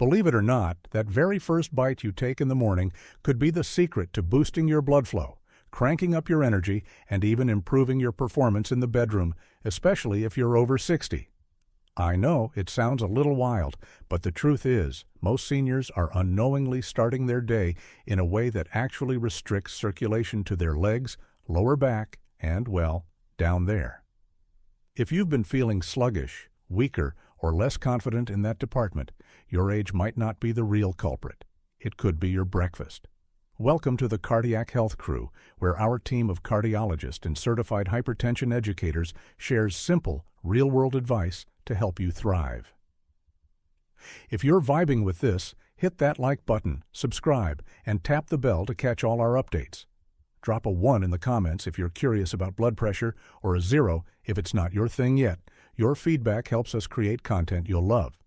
Believe it or not, that very first bite you take in the morning could be the secret to boosting your blood flow, cranking up your energy, and even improving your performance in the bedroom, especially if you're over 60. I know it sounds a little wild, but the truth is, most seniors are unknowingly starting their day in a way that actually restricts circulation to their legs, lower back, and, well, down there. If you've been feeling sluggish, weaker, or less confident in that department, your age might not be the real culprit. It could be your breakfast. Welcome to the Cardiac Health Crew, where our team of cardiologists and certified hypertension educators shares simple, real-world advice to help you thrive. If you're vibing with this, hit that like button, subscribe, and tap the bell to catch all our updates. Drop a 1 in the comments if you're curious about blood pressure, or a 0 if it's not your thing yet. Your feedback helps us create content you'll love.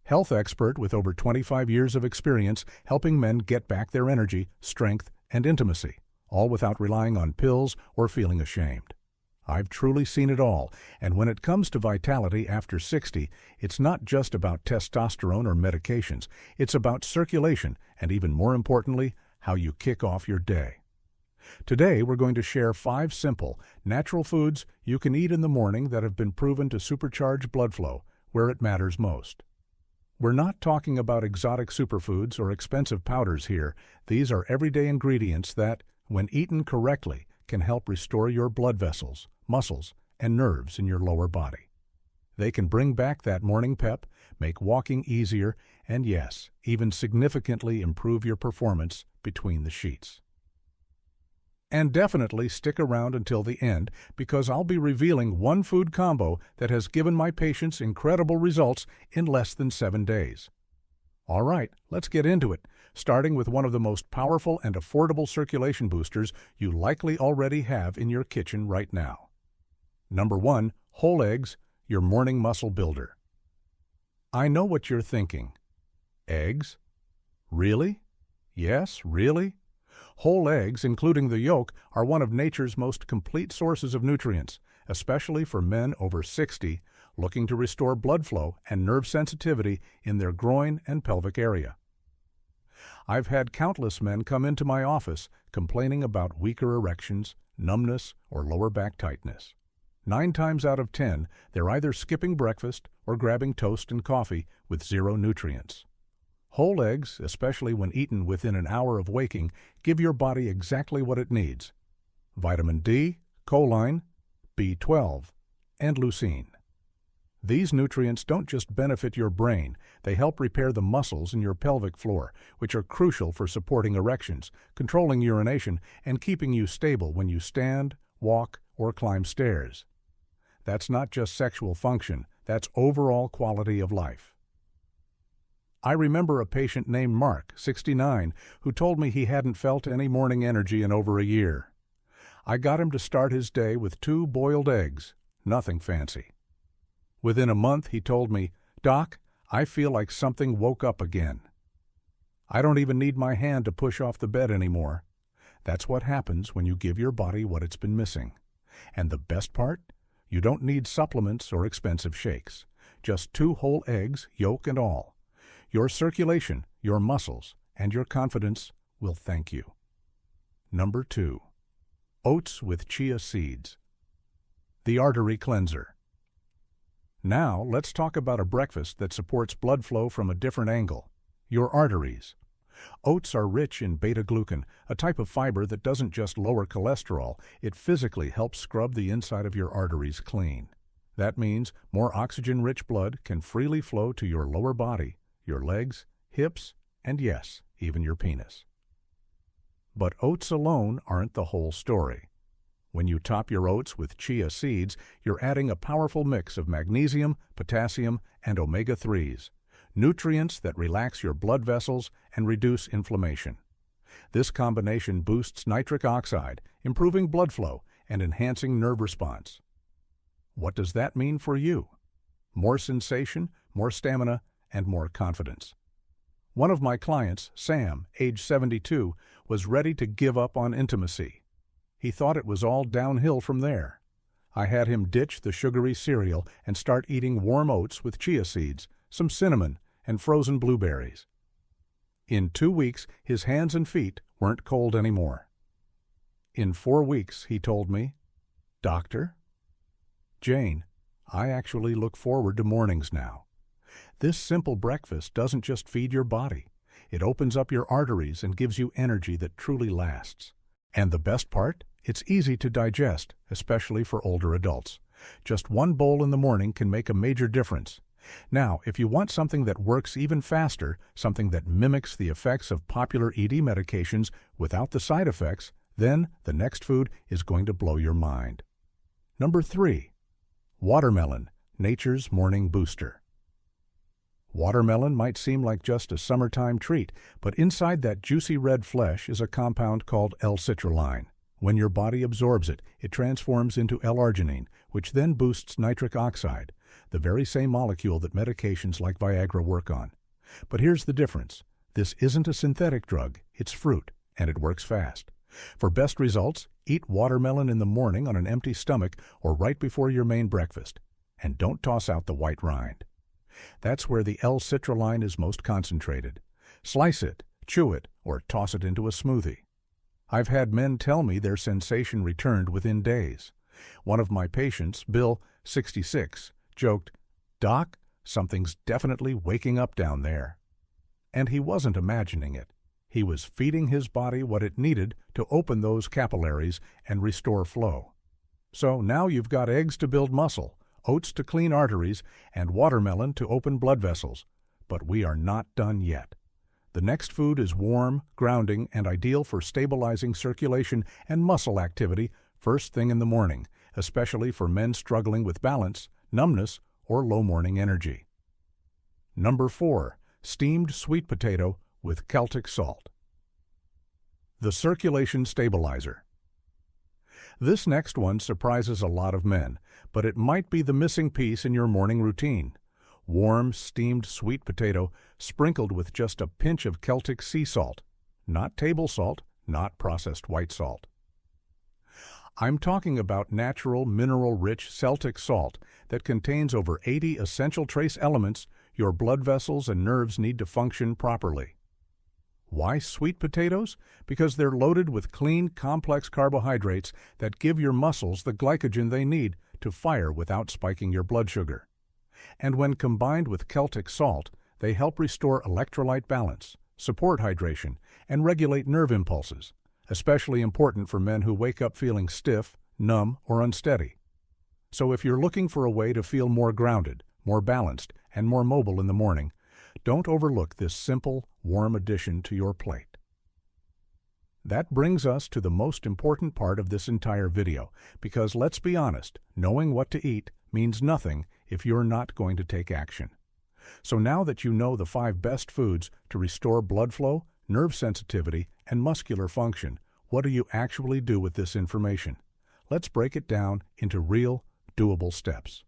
Health expert with over 25 years of experience helping men get back their energy, strength, and intimacy, all without relying on pills or feeling ashamed. I've truly seen it all, and when it comes to vitality after 60, it's not just about testosterone or medications. It's about circulation and, even more importantly, how you kick off your day. Today, we're going to share 5 simple, natural foods you can eat in the morning that have been proven to supercharge blood flow where it matters most. We're not talking about exotic superfoods or expensive powders here. These are everyday ingredients that, when eaten correctly, can help restore your blood vessels, muscles, and nerves in your lower body. They can bring back that morning pep, make walking easier, and yes, even significantly improve your performance between the sheets. And definitely stick around until the end, because I'll be revealing one food combo that has given my patients incredible results in less than 7 days. All right, let's get into it, starting with one of the most powerful and affordable circulation boosters you likely already have in your kitchen right now. Number 1, whole eggs, your morning muscle builder. I know what you're thinking. Eggs? Really? Yes, really? Whole eggs, including the yolk, are one of nature's most complete sources of nutrients, especially for men over 60 looking to restore blood flow and nerve sensitivity in their groin and pelvic area. I've had countless men come into my office complaining about weaker erections, numbness, or lower back tightness. 9 times out of 10, they're either skipping breakfast or grabbing toast and coffee with 0 nutrients. Whole eggs, especially when eaten within an hour of waking, give your body exactly what it needs: vitamin D, choline, B12, and leucine. These nutrients don't just benefit your brain, they help repair the muscles in your pelvic floor, which are crucial for supporting erections, controlling urination, and keeping you stable when you stand, walk, or climb stairs. That's not just sexual function, that's overall quality of life. I remember a patient named Mark, 69, who told me he hadn't felt any morning energy in over a year. I got him to start his day with 2 boiled eggs, nothing fancy. Within a month, he told me, "Doc, I feel like something woke up again. I don't even need my hand to push off the bed anymore." That's what happens when you give your body what it's been missing. And the best part? You don't need supplements or expensive shakes. Just 2 whole eggs, yolk and all. Your circulation, your muscles, and your confidence will thank you. Number 2, oats with chia seeds. The artery cleanser. Now, let's talk about a breakfast that supports blood flow from a different angle: your arteries. Oats are rich in beta-glucan, a type of fiber that doesn't just lower cholesterol, it physically helps scrub the inside of your arteries clean. That means more oxygen-rich blood can freely flow to your lower body, your legs, hips, and yes, even your penis. But oats alone aren't the whole story. When you top your oats with chia seeds, you're adding a powerful mix of magnesium, potassium, and omega-3s, nutrients that relax your blood vessels and reduce inflammation. This combination boosts nitric oxide, improving blood flow and enhancing nerve response. What does that mean for you? More sensation, more stamina, and more confidence. One of my clients, Sam, age 72, was ready to give up on intimacy. He thought it was all downhill from there. I had him ditch the sugary cereal and start eating warm oats with chia seeds, some cinnamon, and frozen blueberries. In 2 weeks, his hands and feet weren't cold anymore. In 4 weeks, he told me, "Doctor, Jane, I actually look forward to mornings now. This simple breakfast doesn't just feed your body. It opens up your arteries and gives you energy that truly lasts. And the best part? It's easy to digest, especially for older adults. Just 1 bowl in the morning can make a major difference. Now, if you want something that works even faster, something that mimics the effects of popular ED medications without the side effects, then the next food is going to blow your mind. Number 3. Watermelon, nature's morning booster. Watermelon might seem like just a summertime treat, but inside that juicy red flesh is a compound called L-citrulline. When your body absorbs it, it transforms into L-arginine, which then boosts nitric oxide, the very same molecule that medications like Viagra work on. But here's the difference. This isn't a synthetic drug, it's fruit, and it works fast. For best results, eat watermelon in the morning on an empty stomach or right before your main breakfast. And don't toss out the white rind. That's where the L-citrulline is most concentrated. Slice it, chew it, or toss it into a smoothie. I've had men tell me their sensation returned within days. One of my patients, Bill, 66, joked, "Doc, something's definitely waking up down there." And he wasn't imagining it. He was feeding his body what it needed to open those capillaries and restore flow. So now you've got eggs to build muscle, oats to clean arteries, and watermelon to open blood vessels. But we are not done yet. The next food is warm, grounding, and ideal for stabilizing circulation and muscle activity first thing in the morning, especially for men struggling with balance, numbness, or low morning energy. Number 4. Steamed sweet potato with Celtic salt. The circulation stabilizer. This next one surprises a lot of men, but it might be the missing piece in your morning routine. Warm, steamed sweet potato sprinkled with just a pinch of Celtic sea salt. Not table salt, not processed white salt. I'm talking about natural, mineral-rich Celtic salt that contains over 80 essential trace elements your blood vessels and nerves need to function properly. Why sweet potatoes? Because they're loaded with clean, complex carbohydrates that give your muscles the glycogen they need to fire without spiking your blood sugar. And when combined with Celtic salt, they help restore electrolyte balance, support hydration, and regulate nerve impulses, especially important for men who wake up feeling stiff, numb, or unsteady. So if you're looking for a way to feel more grounded, more balanced, and more mobile in the morning, don't overlook this simple, warm addition to your plate. That brings us to the most important part of this entire video, because let's be honest, knowing what to eat means nothing if you're not going to take action. So now that you know the 5 best foods to restore blood flow, nerve sensitivity, and muscular function, what do you actually do with this information? Let's break it down into real, doable steps.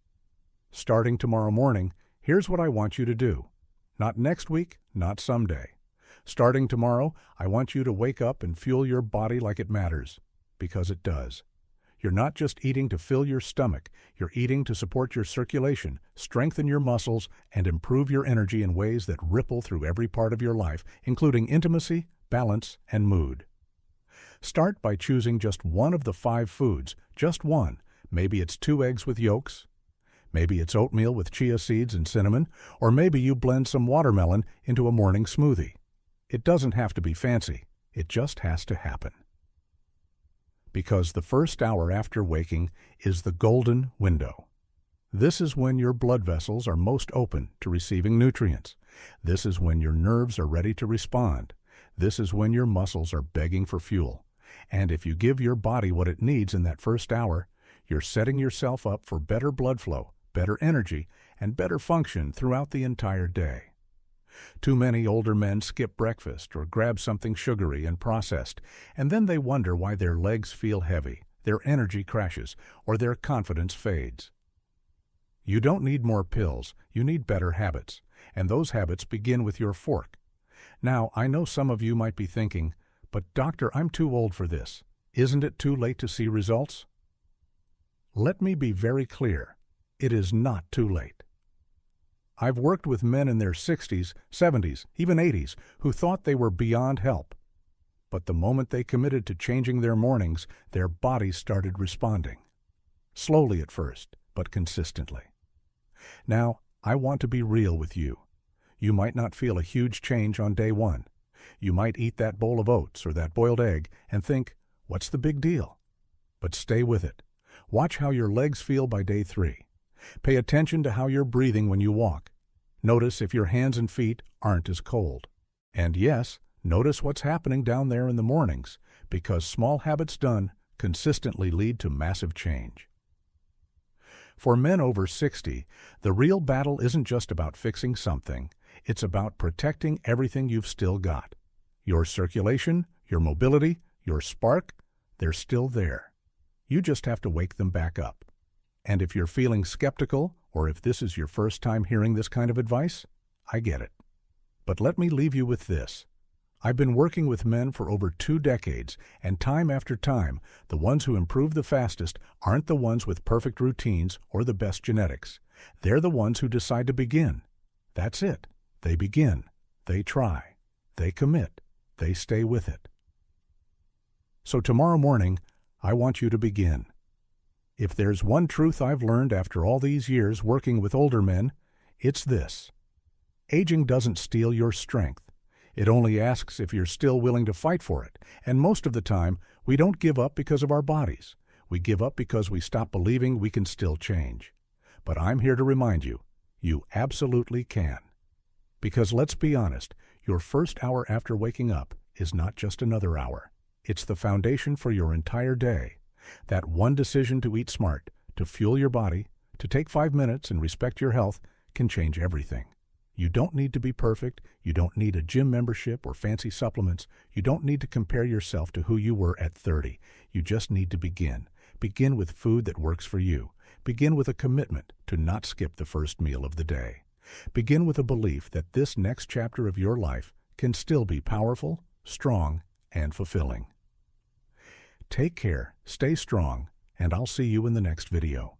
Starting tomorrow morning, here's what I want you to do. Not next week, not someday. Starting tomorrow, I want you to wake up and fuel your body like it matters, because it does. You're not just eating to fill your stomach, you're eating to support your circulation, strengthen your muscles, and improve your energy in ways that ripple through every part of your life, including intimacy, balance, and mood. Start by choosing just one of the 5 foods, just one. Maybe it's 2 eggs with yolks. Maybe it's oatmeal with chia seeds and cinnamon, or maybe you blend some watermelon into a morning smoothie. It doesn't have to be fancy, it just has to happen. Because the first hour after waking is the golden window. This is when your blood vessels are most open to receiving nutrients. This is when your nerves are ready to respond. This is when your muscles are begging for fuel. And if you give your body what it needs in that first hour, you're setting yourself up for better blood flow, better energy, and better function throughout the entire day. Too many older men skip breakfast or grab something sugary and processed, and then they wonder why their legs feel heavy, their energy crashes, or their confidence fades. You don't need more pills, you need better habits, and those habits begin with your fork. Now, I know some of you might be thinking, "But doctor, I'm too old for this. Isn't it too late to see results?" Let me be very clear. It is not too late. I've worked with men in their 60s, 70s, even 80s who thought they were beyond help. But the moment they committed to changing their mornings, their bodies started responding. Slowly at first, but consistently. Now, I want to be real with you. You might not feel a huge change on day one. You might eat that bowl of oats or that boiled egg and think, what's the big deal? But stay with it. Watch how your legs feel by day 3. Pay attention to how you're breathing when you walk. Notice if your hands and feet aren't as cold. And yes, notice what's happening down there in the mornings, because small habits done consistently lead to massive change. For men over 60, the real battle isn't just about fixing something, it's about protecting everything you've still got. Your circulation, your mobility, your spark, they're still there. You just have to wake them back up. And if you're feeling skeptical, or if this is your first time hearing this kind of advice, I get it. But let me leave you with this. I've been working with men for over 2 decades, and time after time, the ones who improve the fastest aren't the ones with perfect routines or the best genetics. They're the ones who decide to begin. That's it. They begin. They try. They commit. They stay with it. So tomorrow morning, I want you to begin. If there's one truth I've learned after all these years working with older men, it's this. Aging doesn't steal your strength. It only asks if you're still willing to fight for it, and most of the time, we don't give up because of our bodies. We give up because we stop believing we can still change. But I'm here to remind you, you absolutely can. Because let's be honest, your first hour after waking up is not just another hour. It's the foundation for your entire day. That one decision to eat smart, to fuel your body, to take 5 minutes and respect your health can change everything. You don't need to be perfect. You don't need a gym membership or fancy supplements. You don't need to compare yourself to who you were at 30. You just need to begin. Begin with food that works for you. Begin with a commitment to not skip the first meal of the day. Begin with a belief that this next chapter of your life can still be powerful, strong, and fulfilling. Take care, stay strong, and I'll see you in the next video.